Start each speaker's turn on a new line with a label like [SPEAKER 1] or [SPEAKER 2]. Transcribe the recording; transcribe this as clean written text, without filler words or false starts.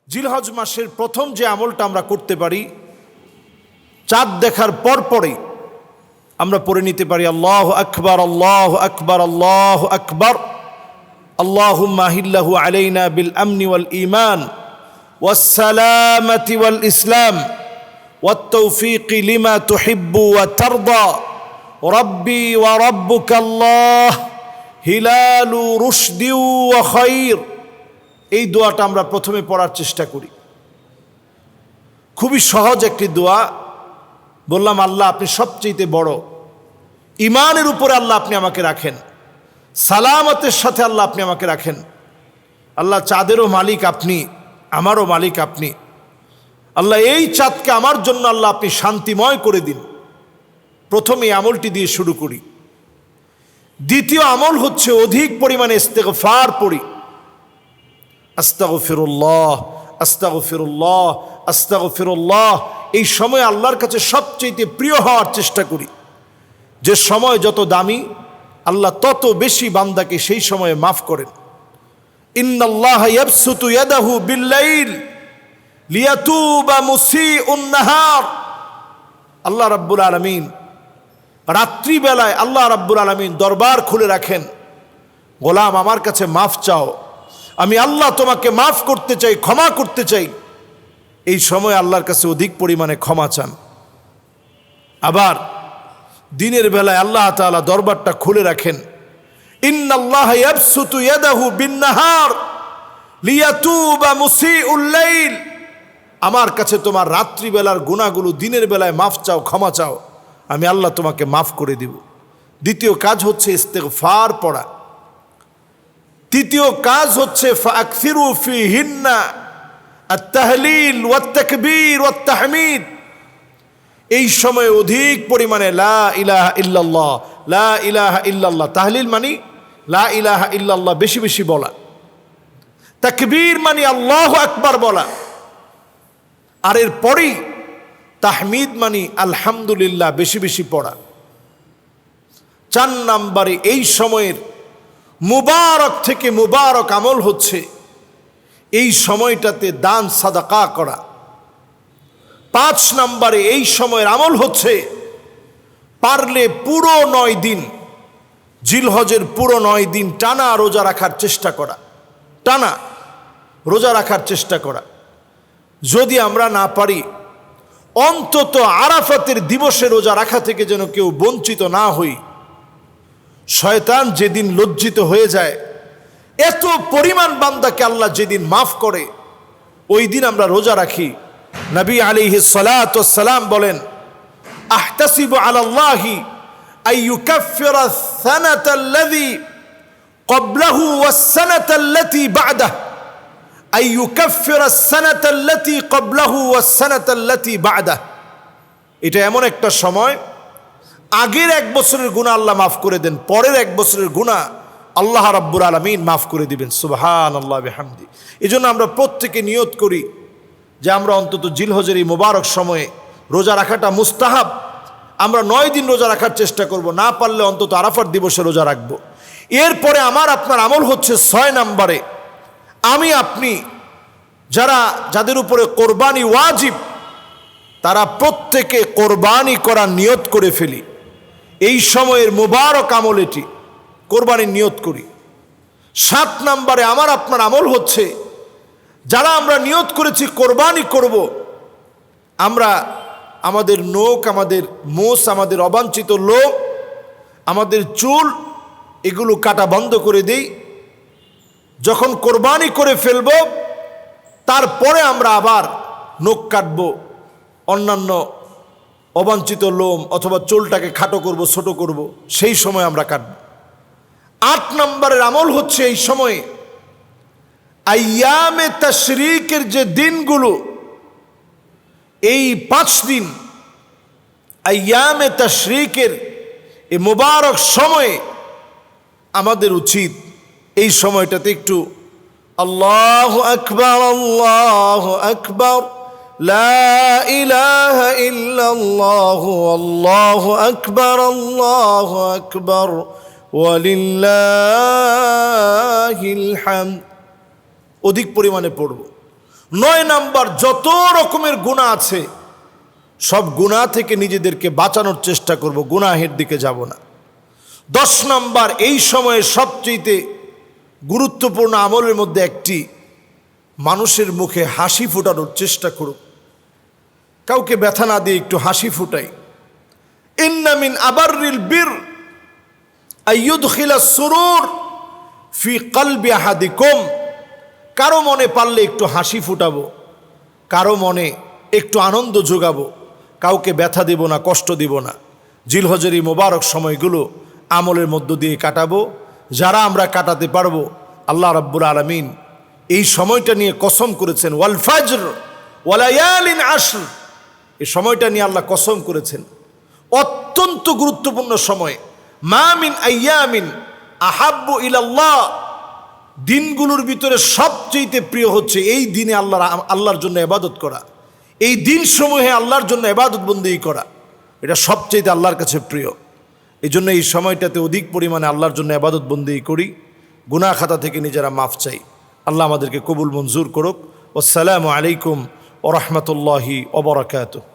[SPEAKER 1] জিলহজ মাসের প্রথম যে আমলটা আমরা করতে পারি, চাঁদ দেখার পরপরই আমরা পড়ে নিতে পারি আল্লাহু আকবার, আল্লাহু আকবার, আল্লাহু আকবার, আল্লাহুম্মা আহিল্লাহু আলাইনা বিল আমনি ওয়াল ঈমান ওয়াস সালামাতি ওয়াল ইসলাম ওয়াত তাওফীকি লিমা তুহিব্বু ওয়া তারদা রাব্বি ওয়া রাব্বুকা আল্লাহ হিলালু রুশদি ওয়া খায়র। এই দোয়াটা আমরা প্রথমে পড়ার চেষ্টা করি। খুবই সহজ একটি দোয়া। বললাম, আল্লাহ আপনি সবচেয়ে বড়, ইমানের উপরে আল্লাহ আপনি আমাকে রাখেন, সালামতের সাথে আল্লাহ আপনি আমাকে রাখেন। আল্লাহ চাঁদেরও মালিক আপনি, আমারও মালিক আপনি। আল্লাহ এই চাঁদকে আমার জন্য আল্লাহ আপনি শান্তিময় করে দিন। প্রথমে এই আমলটি দিয়ে শুরু করি। দ্বিতীয় আমল হচ্ছে অধিক পরিমাণে ইস্তেগফার পড়ি। আস্তাগফিরুল্লাহ, আস্তাগফিরুল্লাহ, আস্তাগফিরুল্লাহ। এই সময় আল্লাহর কাছে সবচেয়ে প্রিয় হওয়ার চেষ্টা করি। যে সময় যত দামি, আল্লাহ তত বেশি বান্দাকে সেই সময়ে মাফ করেন। ইন্নাল্লাহ ইয়াবসুতু ইয়াদাহু বিল্লাইল লিয়াতুবা মুসিউন নাহার। আল্লাহ রাব্বুল আলামিন রাত্রিবেলায় আল্লাহ রাব্বুল আলামিন দরবার খুলে রাখেন, গোলাম আমার কাছে মাফ চাও, আমি আল্লাহ তোমাকে মাফ করতে চাই, ক্ষমা করতে চাই। এই সময় আল্লাহর কাছে অধিক পরিমাণে ক্ষমা চান। আবার দিনের বেলায় আল্লাহ তাআলা দরবারটা খুলে রাখেন। ইন্নাল্লাহ ইয়াবসুতু ইয়াদাহু বিন-নাহার লিয়াতুবা মুসিউল লাইল। আমার কাছে তোমার রাত্রিবেলার গুনাহগুলো দিনের বেলায় মাফ চাও, ক্ষমা চাও, আমি আল্লাহ তোমাকে মাফ করে দিব। দ্বিতীয় কাজ হচ্ছে ইস্তেগফার পড়া। তৃতীয় কাজ হচ্ছে ফাকসিরু ফিহিন্না আত-তাহলিল ওয়াত-তাকবীর ওয়াত-তাহমিদ। এই সময় অধিক পরিমাণে লা ইলাহা ইল্লাল্লাহ, লা ইলাহা ইল্লাল্লাহ। তাহলিল মানে লা ইলাহা ইল্লাল্লাহ বেশি বেশি বলা, তাকবীর মানে আল্লাহু আকবার বলা, আর এর পরেই তাহমিদ মানে আলহামদুলিল্লাহ বেশি বেশি পড়া। 4 নম্বরে এই সময়ের মুবারক থেকে মুবারক আমল হচ্ছে এই সময়টাতে দান সাদাকা করা। 5 নম্বরে এই সময়ের আমল হচ্ছে পারলে পুরো 9 দিন, জিলহজের পুরো 9 দিন টানা রোজা রাখার চেষ্টা করা, টানা রোজা রাখার চেষ্টা করা। যদি আমরা না পারি, অন্তত আরাফাতের দিবসে রোজা রাখা থেকে যেন কেউ বঞ্চিত না হই। শয়তান যেদিন লজ্জিত হয়ে যায়, এত পরিমাণ বান্দাকে আল্লাহ যেদিন মাফ করে, ওই দিন আমরা রোজা রাখি। নবী আলাইহিস সালাতু ওয়াস সালাম বলেন, আহতাসিবু আলাল্লাহি আইয়ুকাফিরা সানাতাল্লাযী ক্বাবলাহু ওয়াস সানাতাল্লাতী বা'দাহু, আইয়ুকাফিরা সানাতাল্লাতী ক্বাবলাহু ওয়াস সানাতাল্লাতী বা'দাহু। এটা এমন একটা সময়, আগের 1 বছরের গুনাহ আল্লাহ মাফ করে দেন, পরের 1 বছরের গুনাহ আল্লাহ রাব্বুল আলামিন মাফ করে দিবেন। সুবহানাল্লাহ বিহামদি। এজন্য আমরা প্রত্যেকে নিয়ত করি যে আমরা অন্তত জিলহজের এই মোবারক সময়ে রোজা রাখাটা মুস্তাহাব। আমরা 9 দিন রোজা রাখার চেষ্টা করব, না পারলে অন্তত আরাফার দিবসে রোজা রাখবো। এরপরে আমার আপনার আমল হচ্ছে 6 নম্বরে, আমি আপনি যাদের উপরে কোরবানি ওয়াজিব, তারা প্রত্যেকে কোরবানি করার নিয়ত করে ফেলি। এই সময়ের মুবারক আমল এটি, কোরবানির নিয়ত করি। 7 নম্বরে আমার আপনার আমল হচ্ছে, যারা আমরা নিয়ত করেছি কোরবানি করব, আমরা আমাদের নখ, আমাদের মোষ, আমাদের অবাঞ্ছিত লোম, আমাদের চুল এগুলো কাটা বন্ধ করে দেই। যখন কোরবানি করে ফেলব, তারপরে আমরা আবার নখ কাটবো, অন্যান্য অবাঞ্ছিত লোম অথবা চুলটাকে খাটো করব, ছোট করব, সেই সময় আমরা কাটব। 8 নম্বরের আমল হচ্ছে এই সময়ে আইয়ামে তাশরিকের যে দিনগুলো, এই 5 দিন আইয়ামে তাশরিকের এই মুবারক সময়ে আমাদের উচিত এই সময়টাতে একটু আল্লাহু আকবার, আল্লাহু আকবার, লা ইলাহা ইল্লাল্লাহু, আল্লাহু আকবার, আল্লাহু আকবার, ওয়ালিল্লাহিল হামদ অধিক পরিমাণে পড়ব। 9 নাম্বার, যত রকমের গুনাহ আছে সব গুনাহ থেকে নিজেদেরকে বাঁচানোর চেষ্টা করব, গুনাহের দিকে যাব না। 10 নাম্বার, এই সময়ে সবচেয়ে গুরুত্বপূর্ণ আমলের মধ্যে একটি, মানুষের মুখে হাসি ফোটানোর চেষ্টা করুক, কাউকে ব্যথা না দিয়ে একটু হাসি ফুটাই। ইন্না মিন আবাররিল বির আইয়ুদখিলাস সুরুর ফি কলবি আহাদিকুম, কারো মনে পারলে একটু হাসি ফুটাবো, কারো মনে একটু আনন্দ যোগাবো, কাউকে ব্যথা দিব না, কষ্ট দিব না। জিলহজের এই মোবারক সময়গুলো আমলের মধ্য দিয়ে কাটাবো, যারা আমরা কাটাতে পারবো। আল্লাহ রাব্বুল আলামিন এই সময়টা নিয়ে কসম করেছেন, ওয়াল ফাজর ওয়া লায়ালিন আশর, এই সময়টা নিয়ে আল্লাহ কসম করেছেন। অত্যন্ত গুরুত্বপূর্ণ সময়। মা মিন আইয়ামিন আহাব্বু ইলাল্লাহ, দিনগুলোর ভিতরে সবচেয়ে প্রিয় হচ্ছে এই দিনে আল্লাহর জন্য ইবাদত করা, এই দিন সমূহে আল্লাহর জন্য ইবাদত বন্দেগী করা, এটা সবচেয়ে আল্লাহর কাছে প্রিয়। এই জন্য এই সময়টাতে অধিক পরিমাণে আল্লাহর জন্য ইবাদত বন্দেগী করি, গুনাহ খাতা থেকে নিজেরা মাফ চাই। আল্লাহ আমাদেরকে কবুল মঞ্জুর করুক। আসসালামু আলাইকুম ওয়া রাহমাতুল্লাহি ওয়া বারাকাতুহু।